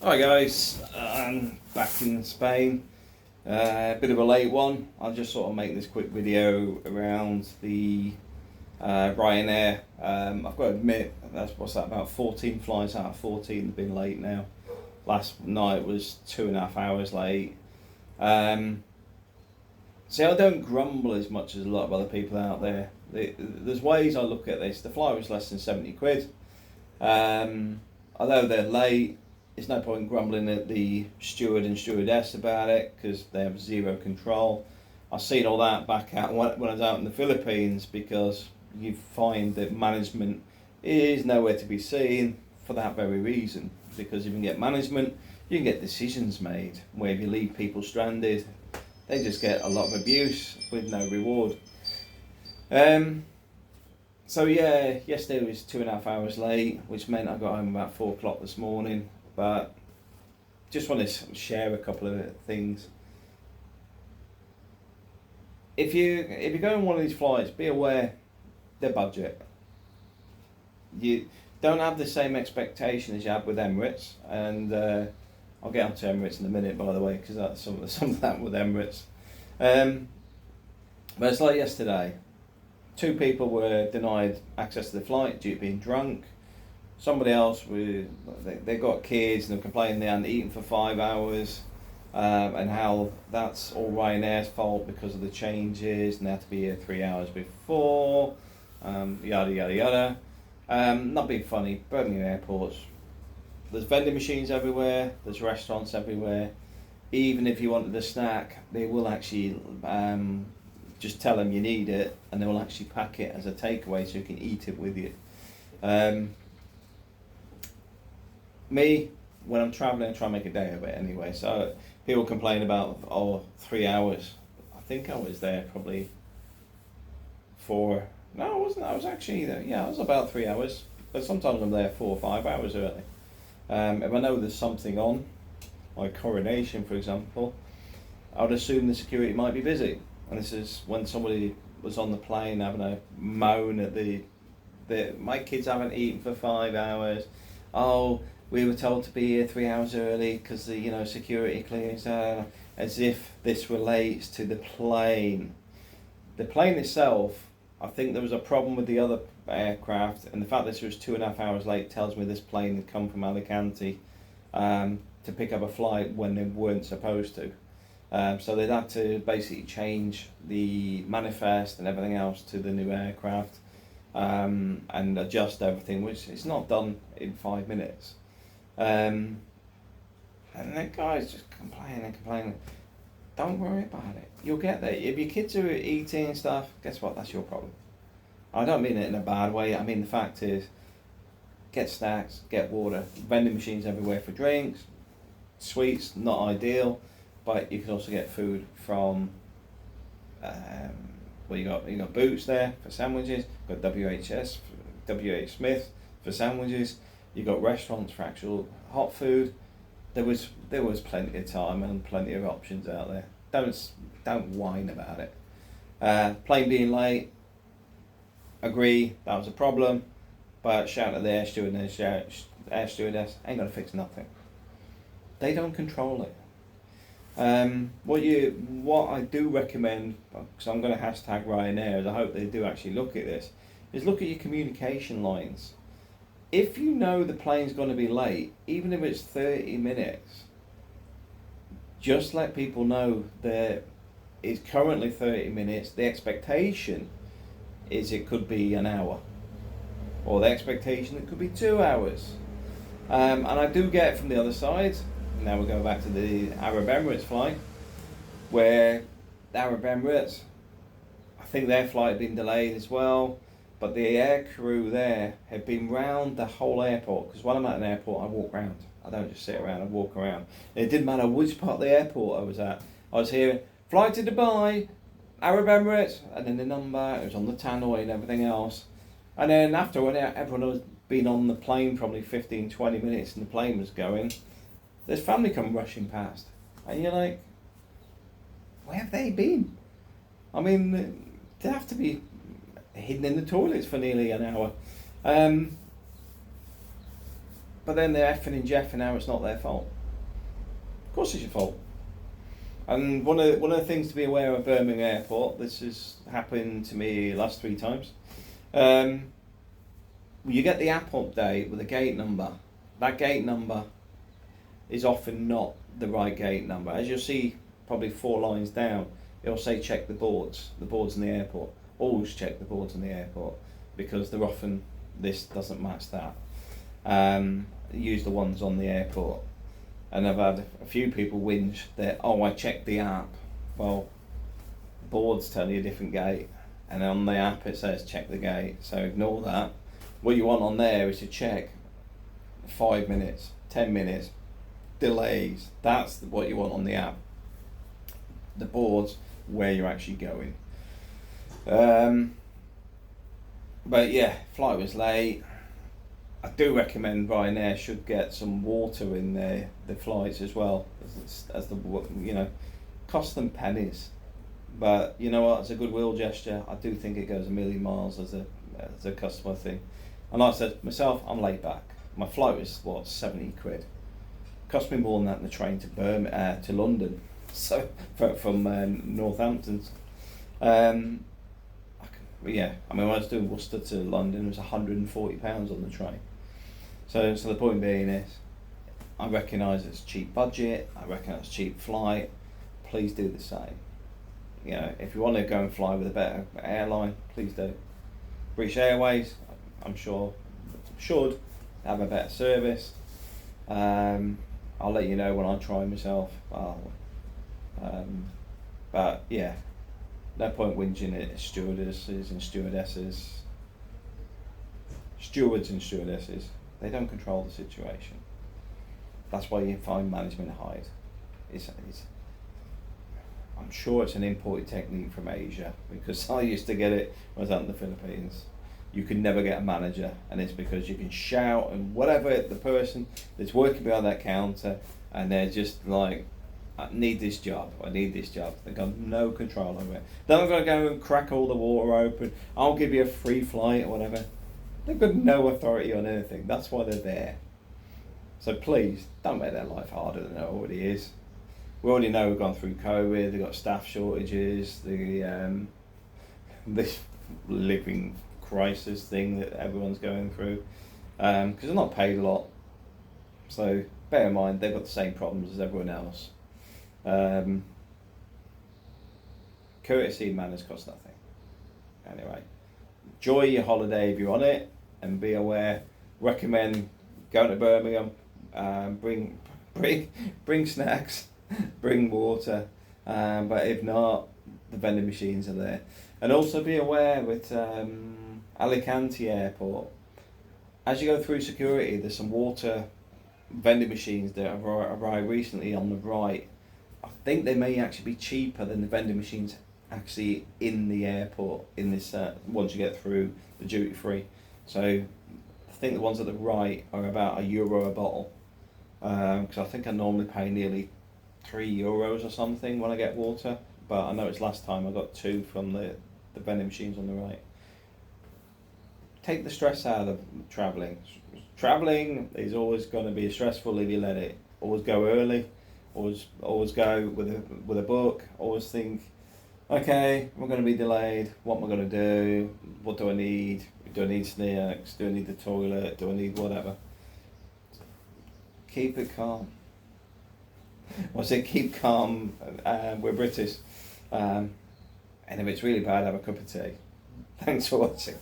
Hi guys, I'm back in Spain. A bit of a late one. I'll just sort of make this quick video around the Ryanair. I've got to admit, what's that, about 14 flights out of 14 have been late now. Last night was 2.5 hours late. See, I don't grumble as much as a lot of other people out there. There's ways I look at this. The flight was less than 70 quid. Although they're late, there's no point grumbling at the steward and stewardess about it because they have zero control. I've seen all that back out when I was out in the Philippines, because you find that management is nowhere to be seen for that very reason. Because if you can get management, you can get decisions made where if you leave people stranded, they just get a lot of abuse with no reward. So yeah, yesterday was 2.5 hours late, which meant I got home about 4 o'clock this morning. But just want to share a couple of things. If you go on one of these flights, be aware their budget. You don't have the same expectation as you have with Emirates, and I'll get on to Emirates in a minute, by the way, because that's some of that with Emirates. But it's like yesterday. 2 people were denied access to the flight due to being drunk. Somebody else, they got kids and they're complaining they hadn't eaten for 5 hours, and how that's all Ryanair's fault because of the changes and they had to be here 3 hours before, yada yada yada. Not being funny, Birmingham airports, there's vending machines everywhere, there's restaurants everywhere. Even if you wanted a snack, they will actually just tell them you need it, and they will actually pack it as a takeaway so you can eat it with you. Me, when I'm travelling, I try and make a day of it anyway. So people complain about 3 hours. I think I was there probably no, I wasn't. I was actually there. Yeah, I was about 3 hours. But sometimes I'm there 4 or 5 hours early. If I know there's something on, like coronation, for example, I would assume the security might be busy. And this is when somebody was on the plane having a moan at my kids haven't eaten for 5 hours. Oh, we were told to be here 3 hours early because the security clearance. As if this relates to the plane. The plane itself, I think there was a problem with the other aircraft, and the fact that this was 2.5 hours late tells me this plane had come from Alicante to pick up a flight when they weren't supposed to. So they'd had to basically change the manifest and everything else to the new aircraft, and adjust everything, which is not done in 5 minutes. And the guy's just complaining. Don't worry about it. You'll get there. If your kids are eating and stuff, guess what? That's your problem. I don't mean it in a bad way. I mean the fact is, get snacks, get water. Vending machines everywhere for drinks. Sweets, not ideal, but you can also get food from. You got Boots there for sandwiches. Got WH Smith for sandwiches. You got restaurants for actual hot food. There was plenty of time and plenty of options out there. Don't whine about it. Plane being late, agree that was a problem, but shout at the air stewardess ain't gonna fix nothing. They don't control it. What I do recommend, because I'm going to hashtag Ryanair, as I hope they do actually look at this, is look at your communication lines. If you know the plane's going to be late, even if it's 30 minutes, just let people know that it's currently 30 minutes. The expectation is it could be an hour, or the expectation it could be 2 hours. And I do get it from the other side. Now we're going back to the Arab Emirates flight, where the Arab Emirates, I think their flight had been delayed as well, but the air crew there had been round the whole airport, because when I'm at an airport I walk around. I don't just sit around, I walk around. And it didn't matter which part of the airport I was at. I was hearing, flight to Dubai, Arab Emirates, and then the number, it was on the tannoy and everything else. And then after, when everyone had been on the plane probably 15-20 minutes and the plane was going, there's family come rushing past, and you're like, where have they been? I mean, they have to be hidden in the toilets for nearly an hour. but then they're effing and jeffing now it's not their fault. Of course it's your fault. And one of the things to be aware of Birmingham Airport, this has happened to me last 3 times. You get the app update with a gate number. That gate number is often not the right gate number. As you'll see, probably 4 lines down, it'll say check the boards in the airport. Always check the boards in the airport, because they're often, this doesn't match that. Use the ones on the airport. And I've had a few people whinge that, I checked the app. Well, the boards tell you a different gate, and on the app it says check the gate, so ignore that. What you want on there is to check 5 minutes, 10 minutes, delays. That's what you want on the app. The boards, where you're actually going. But yeah, flight was late. I do recommend Ryanair should get some water in the flights as well, as the cost them pennies, but you know what? It's a goodwill gesture. I do think it goes a million miles as a customer thing. And like I said myself, I'm laid back. My flight was 70 quid. Cost me more than that in the train to London. So from Northampton. When I was doing Worcester to London, it was £140 on the train. So the point being is, I recognise it's cheap budget, I recognise it's cheap flight, please do the same. If you want to go and fly with a better airline, please do. British Airways, I'm sure, should have a better service. I'll let you know when I try myself. But yeah, no point whinging at stewardesses and stewardesses. Stewards and stewardesses, they don't control the situation. That's why you find management hide. I'm sure it's an imported technique from Asia, because I used to get it when I was out in the Philippines. You can never get a manager, and it's because you can shout and whatever the person that's working behind that counter, and they're just like, I need this job. They've got no control over it. They're not going to go and crack all the water open. I'll give you a free flight or whatever. They've got no authority on anything. That's why they're there. So please, don't make their life harder than it already is. We already know we've gone through COVID, they've got staff shortages, this living crisis thing that everyone's going through, because they're not paid a lot. So bear in mind, they've got the same problems as everyone else. Courtesy and manners cost nothing. Anyway, enjoy your holiday if you're on it, and be aware. Recommend going to Birmingham. Bring snacks, bring water. But if not, the vending machines are there. And also be aware with Alicante Airport, as you go through security, there's some water vending machines that have arrived recently on the right. I think they may actually be cheaper than the vending machines actually in the airport, in this once you get through the duty free. So I think the ones at the right are about €1 a bottle, because I think I normally pay nearly €3 or something when I get water, but I noticed last time I got 2 from the vending machines on the right. Take the stress out of travelling. Travelling is always going to be stressful if you let it. Always go early. Always go with a book. Always think, okay, we're going to be delayed. What am I going to do? What do I need? Do I need snacks? Do I need the toilet? Do I need whatever? Keep it calm. Keep calm. We're British. And if it's really bad, have a cup of tea. Thanks for watching.